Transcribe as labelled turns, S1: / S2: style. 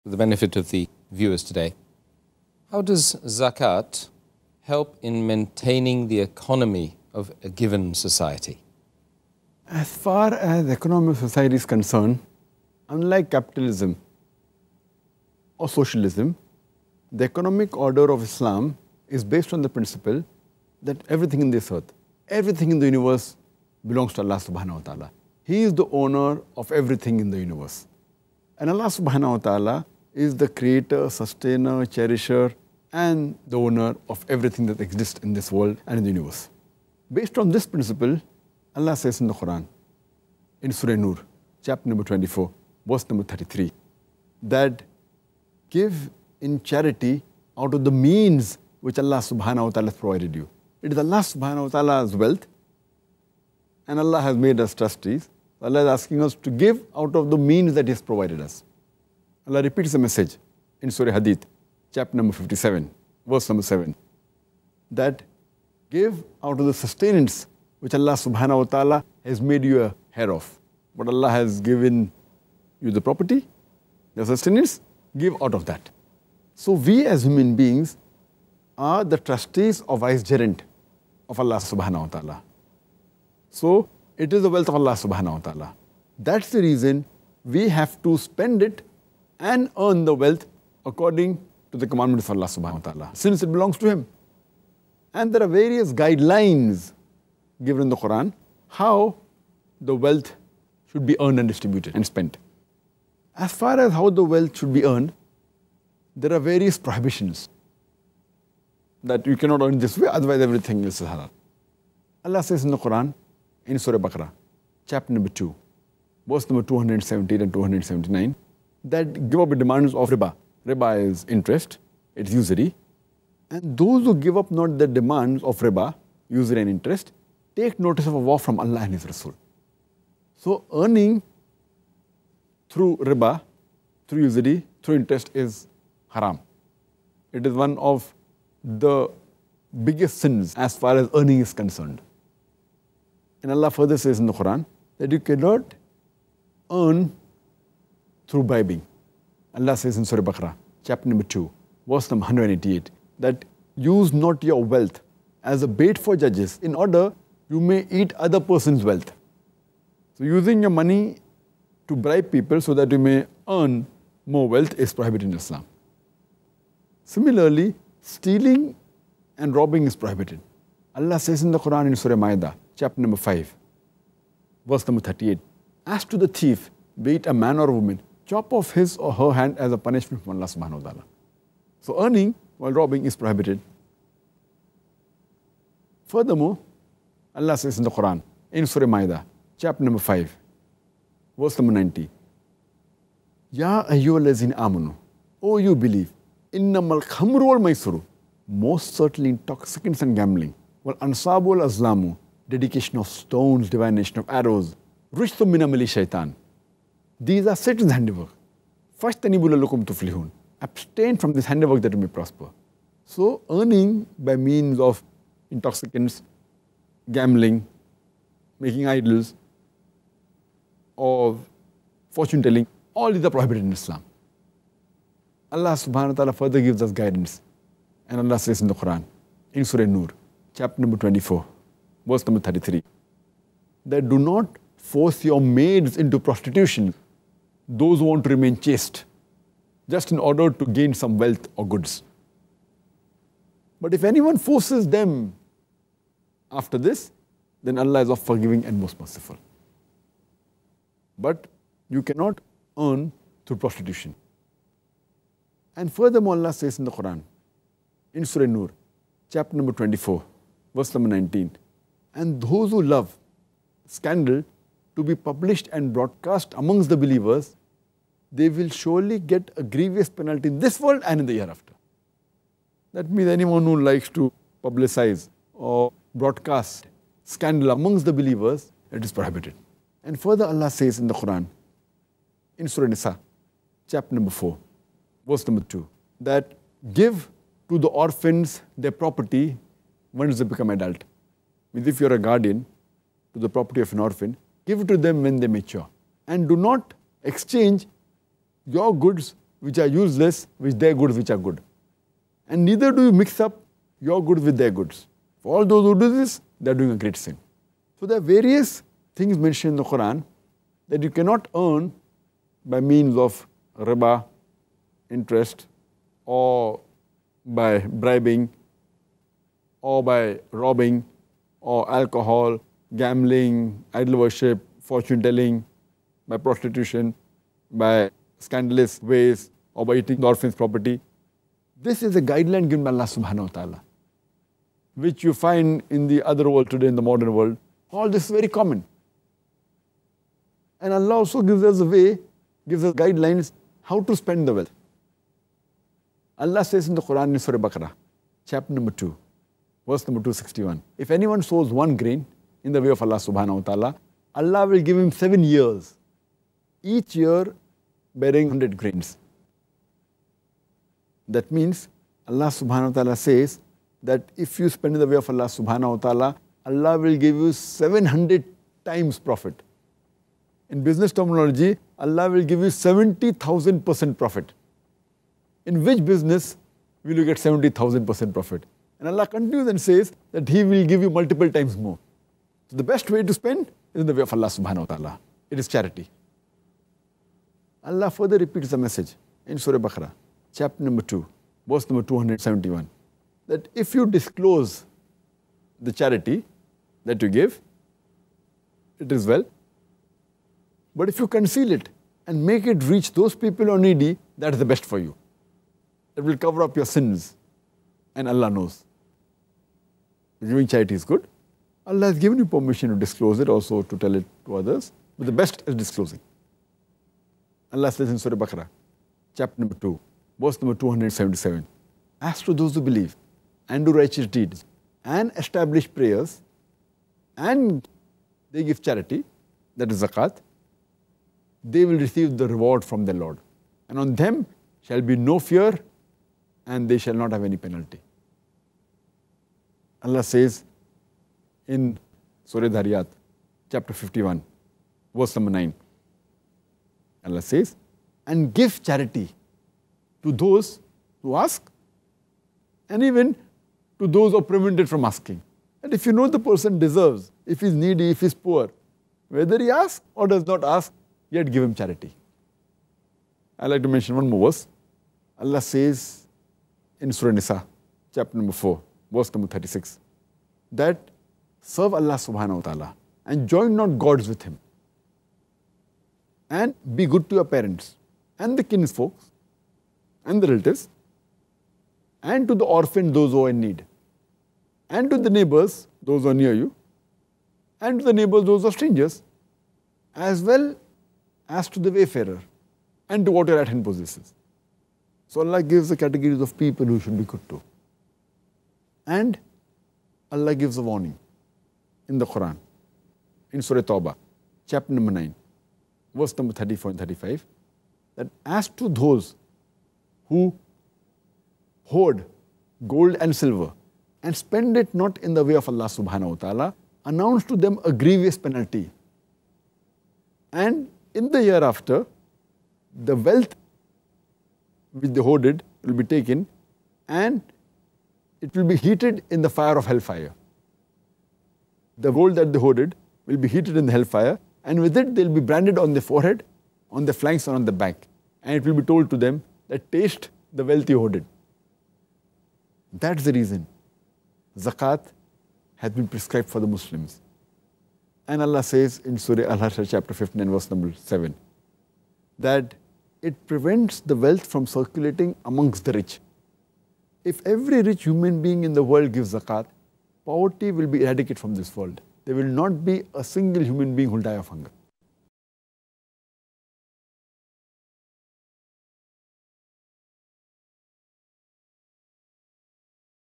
S1: for the benefit of the viewers today. How does zakat help in maintaining the economy of a given society?
S2: As far as the economy of society is concerned, unlike capitalism or socialism, the economic order of Islam is based on the principle that everything in this earth, everything in the universe belongs to Allah subhanahu wa ta'ala. He is the owner of everything in the universe. And Allah subhanahu wa ta'ala is the creator, sustainer, cherisher, and the owner of everything that exists in this world and in the universe. Based on this principle, Allah says in the Quran, in Surah Nur, chapter number 24, verse number 33, that give in charity out of the means which Allah subhanahu wa ta'ala has provided you. It is Allah subhanahu wa ta'ala's wealth, and Allah has made us trustees. Allah is asking us to give out of the means that He has provided us. Allah repeats the message in Surah Hadith, chapter number 57, verse number 7, that give out of the sustenance which Allah subhanahu wa ta'ala has made you a heir of. But Allah has given you the property, the sustenance, give out of that. So we as human beings are the trustees of vicegerent of Allah subhanahu wa ta'ala. So it is the wealth of Allah subhanahu wa ta'ala. That's the reason we have to spend it and earn the wealth according to the commandments of Allah subhanahu wa ta'ala, since it belongs to Him. And there are various guidelines given in the Quran how the wealth should be earned and distributed and spent. As far as how the wealth should be earned, there are various prohibitions that you cannot earn this way, otherwise everything is halal. Allah says in the Quran, in Surah Baqarah, chapter number 2, verse number 278 and 279, that give up the demands of riba. Riba is interest, it's usury. And those who give up not the demands of riba, usury and interest, take notice of a vow from Allah and His Rasul. So earning through riba, through usury, through interest is haram. It is one of the biggest sins as far as earning is concerned. And Allah further says in the Quran that you cannot earn through bribing. Allah says in Surah Baqarah, chapter number 2, verse number 188, that use not your wealth as a bait for judges in order you may eat other person's wealth. So using your money to bribe people so that you may earn more wealth is prohibited in Islam. Similarly, stealing and robbing is prohibited. Allah says in the Quran in Surah Ma'idah, chapter number 5, verse number 38, as to the thief, be it a man or a woman, chop off his or her hand as a punishment from Allah subhanahu wa ta'ala. So earning while robbing is prohibited. Furthermore, Allah says in the Quran, in Surah Ma'idah, chapter number 5, verse number 90, Ya ayyuhallazina amanu, O you believe, innamal khamru wal maisuru, most certainly intoxicants and gambling, wal ansabu wal azlamu, dedication of stones, divination of arrows, rishthum min amali shaitan. These are Satan's handiwork. Fashtanibu lalakum tuflihun. Abstain from this handiwork that you may prosper. So earning by means of intoxicants, gambling, making idols, or fortune telling, all these are prohibited in Islam. Allah subhanahu wa ta'ala further gives us guidance. And Allah says in the Quran, in Surah Nur, chapter number 24, verse number 33, that do not force your maids into prostitution, those who want to remain chaste, just in order to gain some wealth or goods. But if anyone forces them after this, then Allah is of forgiving and most merciful. But you cannot earn through prostitution. And furthermore, Allah says in the Quran, in Surah Nur, chapter number 24, verse number 19, and those who love scandal to be published and broadcast amongst the believers, they will surely get a grievous penalty in this world and in the hereafter. That means anyone who likes to publicize or broadcast scandal amongst the believers, it is prohibited. And further Allah says in the Quran, in Surah Nisa, chapter number 4, verse number 2, that give to the orphans their property once they become adult. Means if you're a guardian to the property of an orphan, give it to them when they mature. And do not exchange your goods which are useless with their goods which are good. And neither do you mix up your goods with their goods. For all those who do this, they are doing a great sin. So there are various things mentioned in the Quran that you cannot earn by means of riba, interest, or by bribing, or by robbing, or alcohol, gambling, idol worship, fortune telling, by prostitution, by scandalous ways, or by eating the orphan's property. This is a guideline given by Allah subhanahu wa ta'ala, which you find in the other world today, in the modern world. All this is very common. And Allah also gives us a way, gives us guidelines how to spend the wealth. Allah says in the Quran in Surah Baqarah, chapter number 2, verse number 261. If anyone sows one grain in the way of Allah subhanahu wa ta'ala, Allah will give him 7 years, each year bearing 100 grains. That means Allah subhanahu wa ta'ala says that if you spend in the way of Allah subhanahu wa ta'ala, Allah will give you 700 times profit. In business terminology, Allah will give you 70,000% profit. In which business will you get 70,000% profit? And Allah continues and says that He will give you multiple times more. So the best way to spend is in the way of Allah subhanahu wa ta'ala. It is charity. Allah further repeats the message in Surah Baqarah, chapter number 2, verse number 271, that if you disclose the charity that you give, it is well. But if you conceal it and make it reach those people who are needy, that is the best for you. It will cover up your sins, and Allah knows. Giving charity is good. Allah has given you permission to disclose it, also to tell it to others, but the best is disclosing. Allah says in Surah Baqarah, chapter number 2, verse number 277, as to those who believe and do righteous deeds and establish prayers and they give charity, that is zakat, they will receive the reward from their Lord. And on them shall be no fear and they shall not have any penalty. Allah says in Surah Dhariyat, chapter 51, verse number 9, Allah says, and give charity to those who ask and even to those who are prevented from asking. And if you know the person deserves, if he's needy, if he's poor, whether he asks or does not ask, yet give him charity. I'd like to mention one more verse. Allah says in Surah Nisa, chapter number 4, verse number 36, that serve Allah subhanahu wa ta'ala and join not gods with Him. And be good to your parents and the kinsfolks and the relatives and to the orphan, those who are in need, and to the neighbors, those who are near you, and to the neighbors, those who are strangers, as well as to the wayfarer and to what your right hand possesses. So Allah gives the categories of people who should be good to. And Allah gives a warning in the Quran, in Surah Tawbah, chapter number 9, verse number 34 and 35, that as to those who hoard gold and silver and spend it not in the way of Allah subhanahu wa ta'ala, announce to them a grievous penalty. And in the year after, the wealth which they hoarded will be taken and it will be heated in the fire of hellfire. The gold that they hoarded will be heated in the hellfire, and with it they'll be branded on the forehead, on the flanks, and on the back. And it will be told to them that taste the wealth you hoarded. That's the reason zakat has been prescribed for the Muslims. And Allah says in Surah Al-Hashr, chapter 15 verse number 7, that it prevents the wealth from circulating amongst the rich. If every rich human being in the world gives zakat, poverty will be eradicated from this world. There will not be a single human being who will die of hunger.